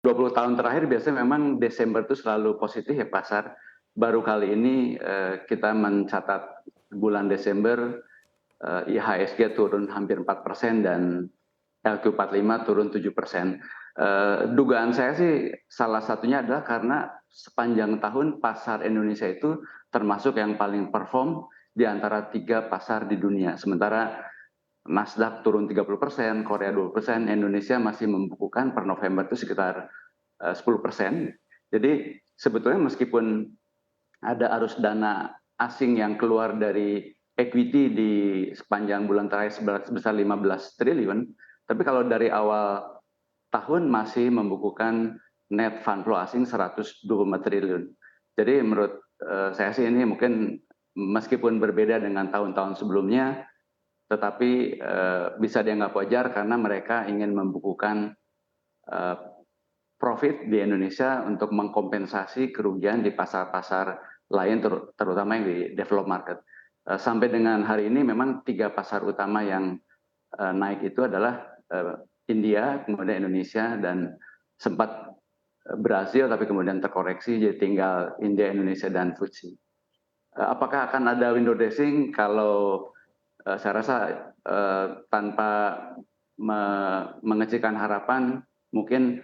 20 tahun terakhir biasanya memang Desember itu selalu positif ya pasar. Baru kali ini kita mencatat bulan Desember IHSG turun hampir 4% dan LQ45 turun 7%. Dugaan saya sih salah satunya adalah karena sepanjang tahun pasar Indonesia itu termasuk yang paling perform di antara 3 pasar di dunia. Sementara Nasdaq turun 30%, Korea 20%, Indonesia masih membukukan per November itu sekitar 10%. Jadi sebetulnya meskipun ada arus dana asing yang keluar dari equity di sepanjang bulan terakhir sebesar 15 triliun, tapi kalau dari awal tahun masih membukukan net fund flow asing 124 triliun. Jadi menurut saya sih ini mungkin meskipun berbeda dengan tahun-tahun sebelumnya, tetapi bisa dianggap wajar karena mereka ingin membukukan profit di Indonesia untuk mengkompensasi kerugian di pasar-pasar lain, terutama yang di developed market. Sampai dengan hari ini memang 3 pasar utama yang naik itu adalah India, kemudian Indonesia, dan sempat Brasil, tapi kemudian terkoreksi, jadi tinggal India, Indonesia, dan FTSE. Apakah akan ada window dressing? Kalau saya rasa tanpa mengecilkan harapan, mungkin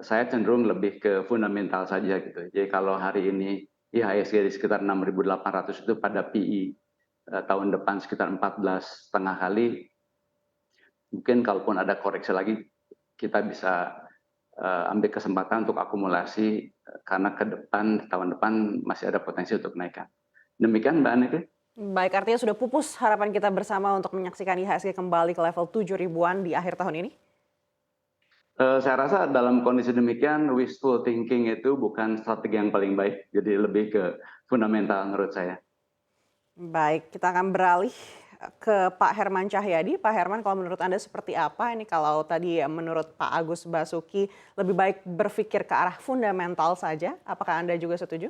saya cenderung lebih ke fundamental saja gitu. Jadi kalau hari ini IHSG di sekitar 6.800 itu pada PI tahun depan sekitar 14,5 kali, mungkin kalaupun ada koreksi lagi kita bisa ambil kesempatan untuk akumulasi karena ke depan tahun depan masih ada potensi untuk naikkan. Demikian Mbak Anike. Baik, artinya sudah pupus harapan kita bersama untuk menyaksikan IHSG kembali ke level 7 ribuan di akhir tahun ini? Saya rasa dalam kondisi demikian wishful thinking itu bukan strategi yang paling baik, jadi lebih ke fundamental menurut saya. Baik, kita akan beralih ke Pak Herman Cahyadi. Pak Herman, kalau menurut Anda seperti apa ini kalau tadi menurut Pak Agus Basuki lebih baik berpikir ke arah fundamental saja, apakah Anda juga setuju?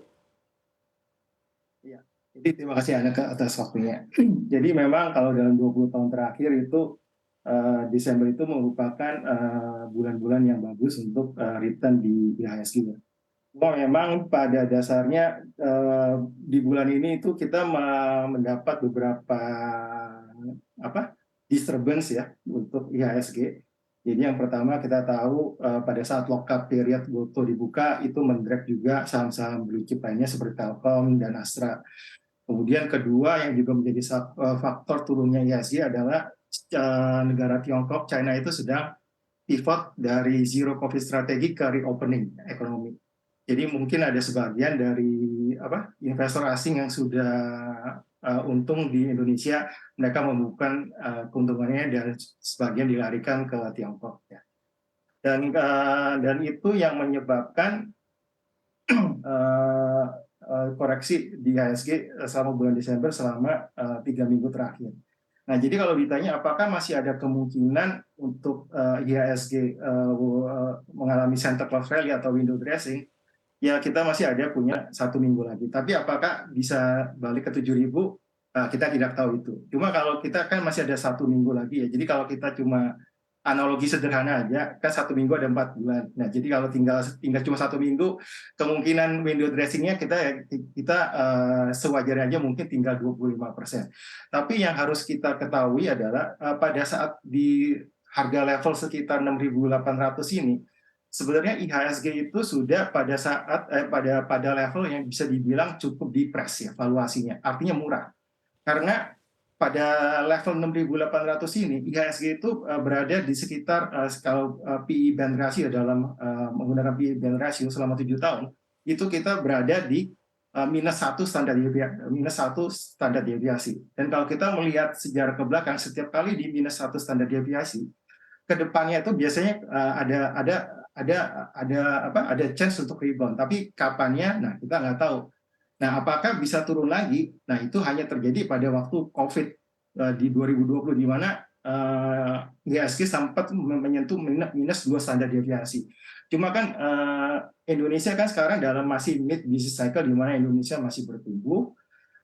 Iya, jadi terima kasih Aneka atas waktunya. Jadi memang kalau dalam 20 tahun terakhir itu Desember itu merupakan bulan-bulan yang bagus untuk return di IHSG. Memang pada dasarnya di bulan ini itu kita mendapat beberapa disturbance ya untuk IHSG. Jadi yang pertama kita tahu pada saat lockup period Gotoh dibuka itu mendrag juga saham-saham blue chip lainnya seperti Telkom dan Astra. Kemudian kedua yang juga menjadi faktor turunnya IHSG adalah negara Tiongkok, China itu sedang pivot dari zero COVID strategi ke reopening ekonomi. Jadi mungkin ada sebagian dari investor asing yang sudah untung di Indonesia, mereka membuka keuntungannya dan sebagian dilarikan ke Tiongkok. Ya. Dan itu yang menyebabkan koreksi di IHSG selama bulan Desember selama 3 minggu terakhir. Nah, jadi kalau ditanya apakah masih ada kemungkinan untuk IHSG mengalami center close rally atau window dressing, ya kita masih ada punya 1 minggu lagi. Tapi apakah bisa balik ke 7.000? Kita tidak tahu itu. Cuma kalau kita kan masih ada 1 minggu lagi ya. Jadi kalau kita cuma analogi sederhana aja, kan 1 minggu ada 4 bulan. Nah, jadi kalau tinggal cuma 1 minggu, kemungkinan window dressing-nya kita sewajarnya aja mungkin tinggal 25%. Tapi yang harus kita ketahui adalah pada saat di harga level sekitar 6.800 ini, sebenarnya IHSG itu sudah pada saat pada level yang bisa dibilang cukup depress ya valuasinya, artinya murah. Karena pada level 6.800 ini IHSG itu berada di sekitar kalau PE band ratio dalam menggunakan PE band ratio selama 7 tahun itu kita berada di -1 standar deviasi. Dan kalau kita melihat sejarah ke belakang, setiap kali di -1 standar deviasi, kedepannya itu biasanya ada chance untuk rebound. Tapi kapannya, nah kita nggak tahu. Nah, apakah bisa turun lagi? Nah, itu hanya terjadi pada waktu COVID di 2020, di mana IHSG sempat menyentuh -2 standar deviasi. Cuma kan Indonesia kan sekarang dalam masih mid business cycle, di mana Indonesia masih bertumbuh,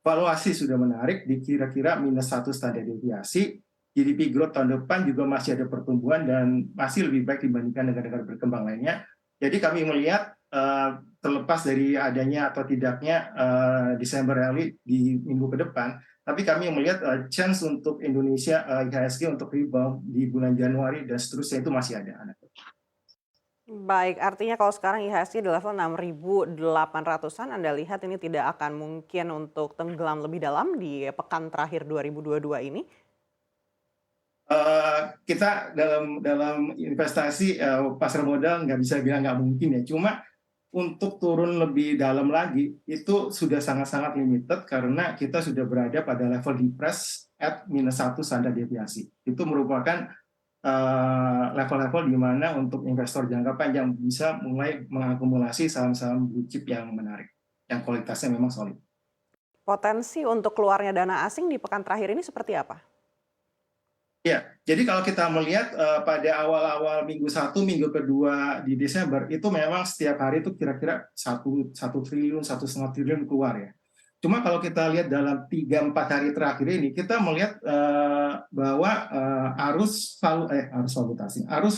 valuasi sudah menarik di kira-kira -1 standar deviasi, GDP growth tahun depan juga masih ada pertumbuhan dan masih lebih baik dibandingkan negara-negara berkembang lainnya. Jadi kami melihat terlepas dari adanya atau tidaknya Desember rally di minggu ke depan, tapi kami melihat chance untuk Indonesia IHSG untuk rebound di bulan Januari dan seterusnya itu masih ada. Baik, artinya kalau sekarang IHSG di level 6.800-an, Anda lihat ini tidak akan mungkin untuk tenggelam lebih dalam di pekan terakhir 2022 ini? Kita dalam investasi pasar modal nggak bisa bilang nggak mungkin ya. Cuma untuk turun lebih dalam lagi itu sudah sangat-sangat limited karena kita sudah berada pada level depressed at -1 standar deviasi. Itu merupakan level-level di mana untuk investor jangka panjang bisa mulai mengakumulasi saham-saham blue chip yang menarik, yang kualitasnya memang solid. Potensi untuk keluarnya dana asing di pekan terakhir ini seperti apa? Ya, jadi kalau kita melihat pada awal-awal minggu 1, minggu kedua di Desember, itu memang setiap hari itu kira-kira 1 triliun, 1,5 triliun keluar ya. Cuma kalau kita lihat dalam 3-4 hari terakhir ini, kita melihat bahwa arus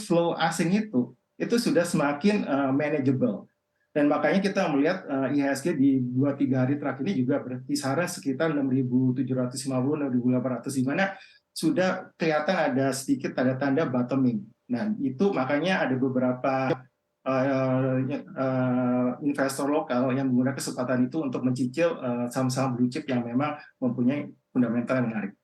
flow asing itu sudah semakin manageable. Dan makanya kita melihat IHSG di 2-3 hari terakhir ini juga berkisaran sekitar 6.750, 6.800, di mana sudah kelihatan ada sedikit tanda-tanda bottoming. Nah, itu makanya ada beberapa investor lokal yang menggunakan kesempatan itu untuk mencicil saham-saham blue chip yang memang mempunyai fundamental yang menarik.